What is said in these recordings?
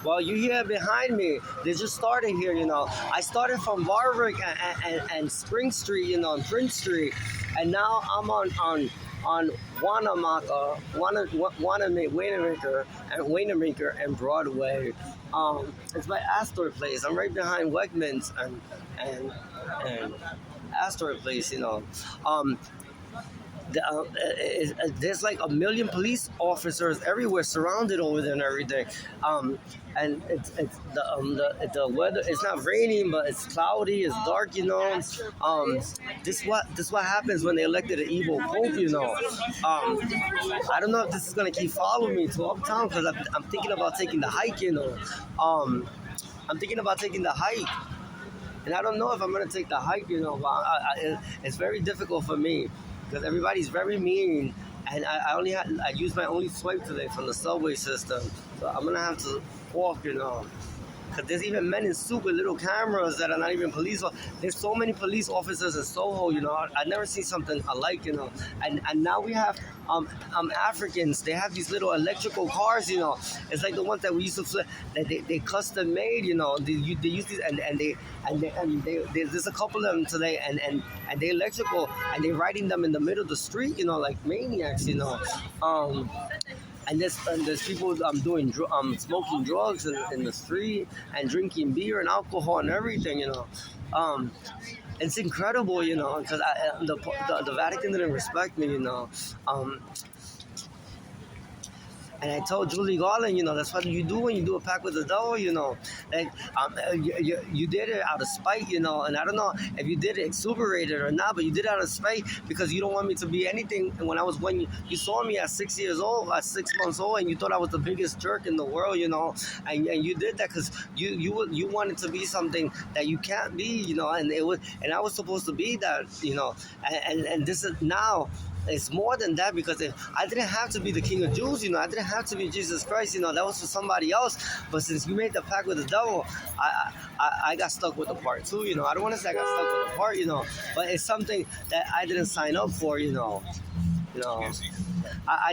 Well, you hear behind me. They just started here, I started from Warwick and Spring Street, and Prince Street, and now I'm on Wanamaker and Broadway. It's by Astor Place. I'm right behind Wegmans and Astor Place. Um, there's like a million police officers everywhere surrounded over there and everything. And the weather, it's not raining, but it's cloudy, it's dark. This what happens when they elected an evil pope. I don't know if this is gonna keep following me to uptown, because I'm thinking about taking the hike. I'm thinking about taking the hike, and I don't know if I'm gonna take the hike. But it's very difficult for me because everybody's very mean, and I used my only swipe today from the subway system, so I'm gonna have to walk. Because there's even men in suit with little cameras that are not even police. There's so many police officers in Soho. I've never seen something alike. And now we have Africans. They have these little electrical cars. It's like the ones that we used to flip. That they custom made. They use these and there's a couple of them today, and they electrical, and they're riding them in the middle of the street. Like maniacs. And there's people smoking drugs in the street and drinking beer and alcohol and everything. It's incredible. Because the Vatican didn't respect me. And I told Julie Garland, that's what you do when you do a pact with the devil. Like you did it out of spite. And I don't know if you did it exuberated or not, but you did it out of spite because you don't want me to be anything. And when you saw me at 6 years old, at 6 months old, and you thought I was the biggest jerk in the world, and you did that because you wanted to be something that you can't be, and I was supposed to be that, and this is now. It's more than that, because I didn't have to be the King of Jews, I didn't have to be Jesus Christ, that was for somebody else. But since you made the pact with the devil, I got stuck with the part too, I don't want to say I got stuck with the part, but it's something that I didn't sign up for, I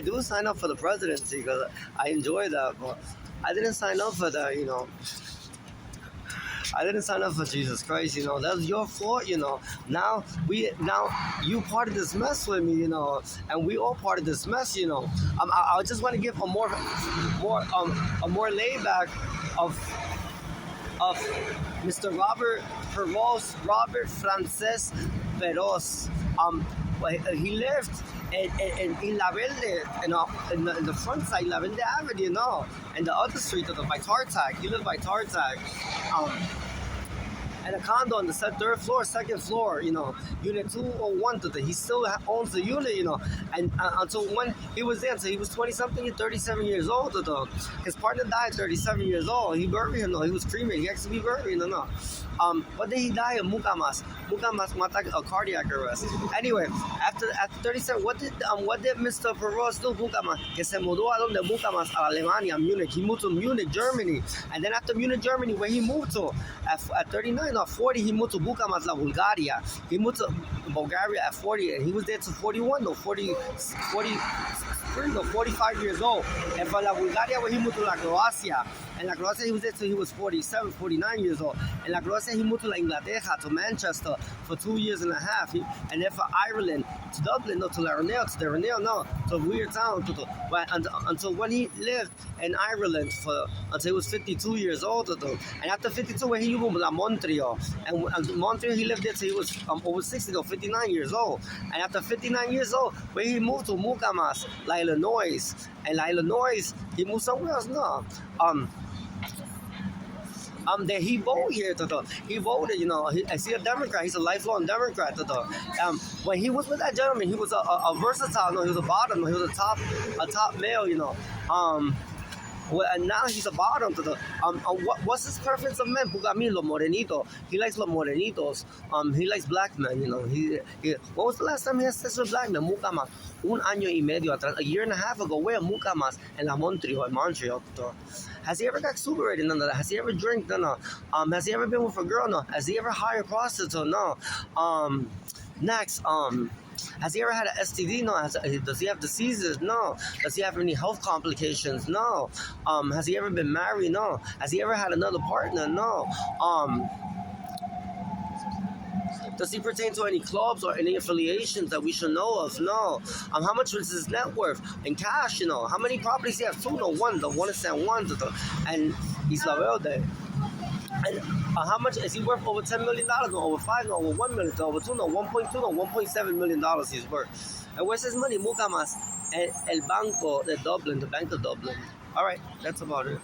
do sign up for the presidency because I enjoy that, but I didn't sign up for that, I didn't sign up for Jesus Christ, That's your fault, Now you part of this mess with me, and we all part of this mess, I just want to give a more laid back of Mr. Robert Frances Peros. He lived in La Verde, in the front side, La Verde Avenue, and the other street by Tartag. He lived by Tartag. And a condo on the third floor, second floor, unit 201. He still owns the unit, and until when he was there, until he was 20-something, 37 years old. His partner died 37 years old. He buried him, he was cremated. He actually buried him, What did he die of? Mucamas a cardiac arrest. Anyway, after 37, what did Mr. Perros do? Mucamas, que se mudó a donde Mucamas, a Alemania, Munich. He moved to Munich, Germany, and then after Munich, Germany, where he moved to at 39 or 40, he moved to Bucamas, La Bulgaria. He moved to Bulgaria at 40, and he was there to 41, 45 years old. And from La Bulgaria, where he moved to La Croacia. And La Croacia, he was there till he was 47, 49 years old. And La Croacia, he moved to La Inglaterra, to Manchester, for 2 years and a half. And then for Ireland, to Dublin, to to Weird Town. Until when he lived in Ireland until he was 52 years old. And after 52, when he moved to Montreal. And Montreal, he lived there till he was over 60, 59 years old. And after 59 years old, when he moved to Mucamas, La Illinois. And La Illinois, he moved somewhere else, that he voted here. He voted, I see a Democrat. He's a lifelong Democrat. When he was with that gentleman, he was a versatile. No, he was a bottom. No, he was a top male. And now he's a bottom. What's his preference of men? Porque a mí, los morenitos. He likes los morenitos. He likes black men. When was the last time he had sex with black men? Mucamas. Un año y medio atrás. A year and a half ago. Where? Mucamas. En Montreal. Has he ever got exuberated? None of that. Has he ever drank? No. Has he ever been with a girl? No. Has he ever hired a prostitute? No. Next. Has he ever had an STD? No. Does he have diseases? No. Does he have any health complications? No. Has he ever been married? No. Has he ever had another partner? No. Does he pertain to any clubs or any affiliations that we should know of? No. How much was his net worth in cash? How many properties he has? Two, no, one. The one in San Juan, and Isla Verde. And how much is he worth? Over $10 million? No, over $5 million? No, over $1 million? No, over $2 million? No, 1.2? No, $1.7 million he's worth. And where's his money? Mucamas, El Banco de Dublin, the Bank of Dublin. All right, that's about it.